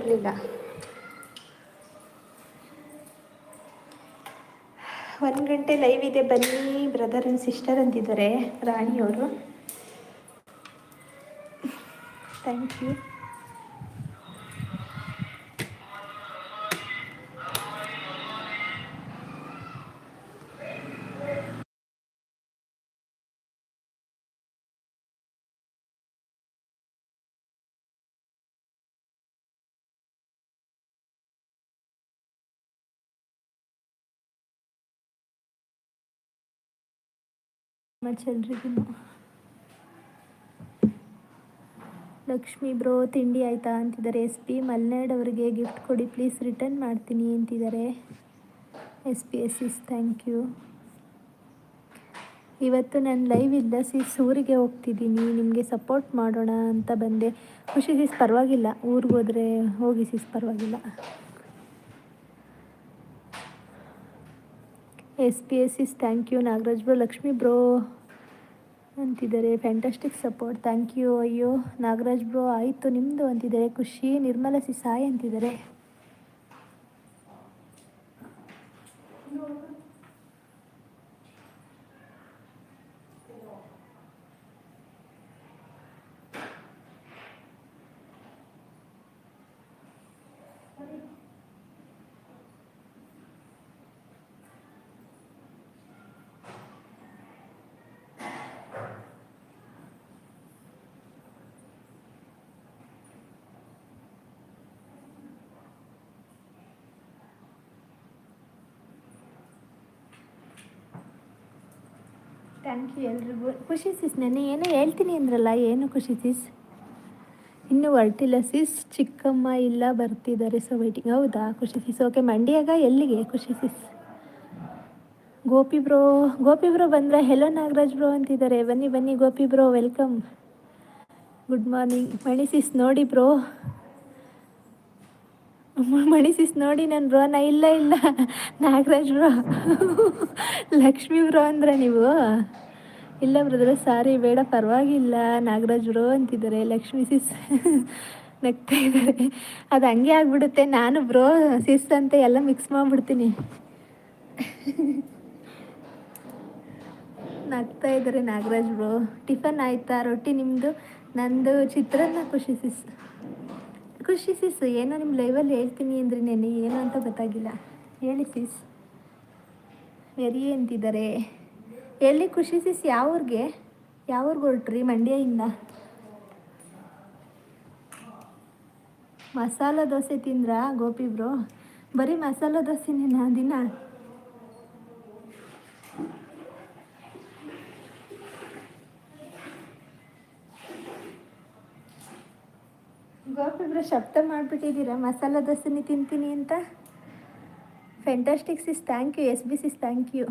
ಬರಲಿಲ್ಲ. 1 ಗಂಟೆ ಲೈವ್ ಇದೆ ಬನ್ನಿ ಬ್ರದರ್ ಆ್ಯಂಡ್ ಸಿಸ್ಟರ್ ಅಂತಿದ್ದಾರೆ ರಾಣಿಯವರು. Thank you. ಮಚ್ ಎಲ್ರಿಗೂ. ಲಕ್ಷ್ಮಿ ಬ್ರೋ ತಿಂಡಿ ಆಯಿತಾ ಅಂತಿದ್ದಾರೆ. SP ಮಲ್ನಾಡ್ ಅವರಿಗೆ ಗಿಫ್ಟ್ ಕೊಡಿ ಪ್ಲೀಸ್, ರಿಟರ್ನ್ ಮಾಡ್ತೀನಿ ಅಂತಿದ್ದಾರೆ. SPS thank you. ಇವತ್ತು ನಾನು ಲೈವ್ ಇಲ್ಲ ಸಿಸ್, ಊರಿಗೆ ಹೋಗ್ತಿದ್ದೀನಿ, ನಿಮಗೆ ಸಪೋರ್ಟ್ ಮಾಡೋಣ ಅಂತ ಬಂದೆ. ಖುಷಿ ಸಿಸ್ ಪರವಾಗಿಲ್ಲ, ಊರಿಗೆ ಹೋದರೆ ಹೋಗಿ ಸಿಸ್ ಪರವಾಗಿಲ್ಲ. SPS thank you. Nagaraj bro Lakshmi bro ಅಂತಿದ್ದಾರೆ. Fantastic support thank you. ಅಯ್ಯೋ ನಾಗರಾಜ್ ಬ್ರೋ ಆಯಿತು ನಿಮ್ಮದು ಅಂತಿದ್ದಾರೆ. ಖುಷಿ ನಿರ್ಮಲಾ ಸಿಸ್ ಹಾಯ್ ಅಂತಿದ್ದಾರೆ. ಥ್ಯಾಂಕ್ ಯು ಎಲ್ರಿಗೂ. ಖುಷಿ ಸಿಸ್ ನೆನ್ನೆ ಏನೋ ಹೇಳ್ತೀನಿ ಅಂದ್ರಲ್ಲ, ಏನು ಖುಷಿ ಸಿಸ್? ಇನ್ನೂ ಹೊರಟಿಲ್ಲ ಸಿಸ್, ಚಿಕ್ಕಮ್ಮ ಇಲ್ಲ ಬರ್ತಿದ್ದಾರೆ ಸೊ ವೇಟಿಂಗ್. ಹೌದಾ ಖುಷಿ ಸಿಸ್, ಓಕೆ. ಮಂಡ್ಯಾಗ ಎಲ್ಲಿಗೆ ಖುಷಿ ಸಿಸ್? ಗೋಪಿ ಬ್ರೋ ಬಂದರೆ ಹೆಲೋ ನಾಗರಾಜ್ ಬ್ರೋ ಅಂತಿದ್ದಾರೆ. ಬನ್ನಿ ಬನ್ನಿ Gopi bro, welcome, good morning. Mani sis ನೋಡಿ ಬ್ರೋ, ಮಣಿ ಸಿಸ್ ನೋಡಿ ನನ್ನ ಬ್ರೋನ. ಇಲ್ಲ ನಾಗರಾಜ್ ಬ್ರೋ ಲಕ್ಷ್ಮಿ ಬ್ರೋ ಅಂದರೆ ನೀವು? ಇಲ್ಲ ಬ್ರದರ್ ಸಾರಿ ಬೇಡ ಪರವಾಗಿಲ್ಲ ನಾಗರಾಜ್ ಬ್ರೋ ಅಂತಿದ್ದಾರೆ. ಲಕ್ಷ್ಮಿ ಸಿಸ್ ನಗ್ತಾ ಇದ್ದಾರೆ. ಅದು ಹಂಗೆ ಆಗ್ಬಿಡುತ್ತೆ, ನಾನು ಬ್ರೋ ಸಿಸ್ ಅಂತ ಎಲ್ಲ ಮಿಕ್ಸ್ ಮಾಡಿಬಿಡ್ತೀನಿ. ನಗ್ತಾ ಇದ್ದಾರೆ ನಾಗರಾಜ್ ಬ್ರೋ. ಟಿಫನ್ ಆಯಿತಾ? ರೊಟ್ಟಿ ನಿಮ್ಮದು? ನಂದು ಚಿತ್ರಾನ್ನ. ಖುಷಿ ಸಿಸ್ ಏನೋ ನಿಮ್ಮ ಲೈವಲ್ಲಿ ಹೇಳ್ತೀನಿ ಅಂದರೆ ನೆನೆ ಏನು ಅಂತ ಗೊತ್ತಾಗಿಲ್ಲ. ಹೇಳಿ ಸಿಸ್. ವೆರಿ ಅಂತಿದ್ದಾರೆ. ಎಲ್ಲಿ ಖುಷಿ ಸಿಸ್? ಯಾವ ಊರಿಗೆ ಹೊರಟ್ರಿ? ಮಂಡ್ಯದಿಂದ. ಮಸಾಲ ದೋಸೆ ತಿಂದ್ರಾ ಗೋಪಿ ಬ್ರೋ? ಬರೀ ಮಸಾಲ ದೋಸೆನೇನಾ ದಿನ? ಗೋಪಿ ಬ್ರೋ ಶಬ್ದ ಮಾಡಿಬಿಟ್ಟಿದ್ದೀರಾ ಮಸಾಲ ದೋಸೆನೇ ತಿಂತೀನಿ ಅಂತ. Fantastic sis thank you. SB sis thank you.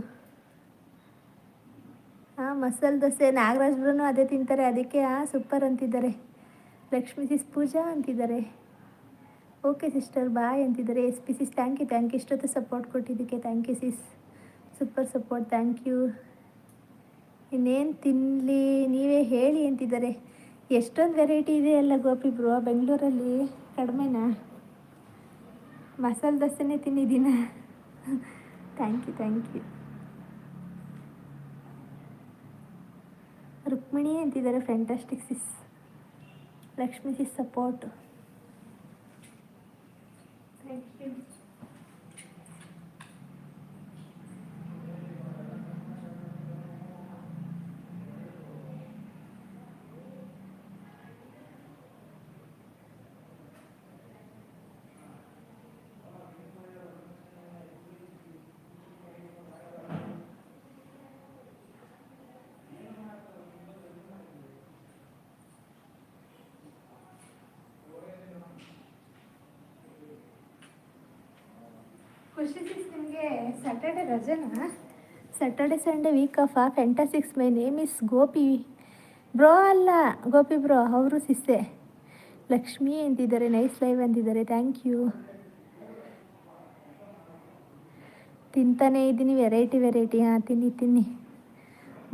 ಹಾಂ ಮಸಾಲೆ ದೋಸೆ ನಾಗರಾಜ್ ಬ್ರೂ ಅದೇ ತಿಂತಾರೆ, ಅದಕ್ಕೆ ಸೂಪರ್ ಅಂತಿದ್ದಾರೆ. ಲಕ್ಷ್ಮಿ ಸಿಸ್ ಪೂಜಾ ಅಂತಿದ್ದಾರೆ. ಓಕೆ ಸಿಸ್ಟರ್ ಬಾಯ್ ಅಂತಿದ್ದಾರೆ. SP ಸಿಸ್ ಥ್ಯಾಂಕ್ ಯು ಇಷ್ಟೊತ್ತು ಸಪೋರ್ಟ್ ಕೊಟ್ಟಿದ್ದಕ್ಕೆ thank you sis, super support thank you. ಇನ್ನೇನು ತಿನ್ನಲಿ ನೀವೇ ಹೇಳಿ ಅಂತಿದ್ದಾರೆ. ಎಷ್ಟೊಂದು ವೆರೈಟಿ ಇದೆ ಅಲ್ಲ ಗೋಪಿ ಬ್ರೋ, ಬೆಂಗಳೂರಲ್ಲಿ ಕಡಿಮೆನಾ? ಮಸಾಲೆ ದೋಸೆನೇ ತಿನ್ನಿದ್ದೀನ ಥ್ಯಾಂಕ್ ಯು. ರುಕ್ಮಿಣಿ ಅಂತಿದ್ದಾರೆ. Fantastic sis. Lakshmi sis support thank you. Khushi sis ನಿಮಗೆ ಸ್ಯಾಟರ್ಡೆ ರಜೆನಾ? ಸ್ಯಾಟರ್ಡೆ ಸಂಡೇ ವೀಕ್ ಆಫಾ? Fantastics my name is Gopi bro. ಅಲ್ಲ ಗೋಪಿ ಬ್ರೋ ಅವರು ಸಿಸ್ಸೆ. ಲಕ್ಷ್ಮಿ ಅಂತಿದ್ದಾರೆ. ನೈಸ್ ಲೈವ್ ಅಂತಿದ್ದಾರೆ. Thank you. ತಿಂತಾನೇ ಇದ್ದೀನಿ ವೆರೈಟಿ. ಹಾಂ ತಿನ್ನಿ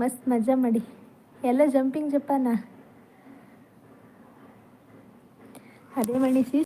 ಮಸ್ತ್ ಮಜಾ ಮಾಡಿ. ಎಲ್ಲ ಜಂಪಿಂಗ್ ಜಪಾನ ಅದೇ ಮಣಿ ಸಿಸ್.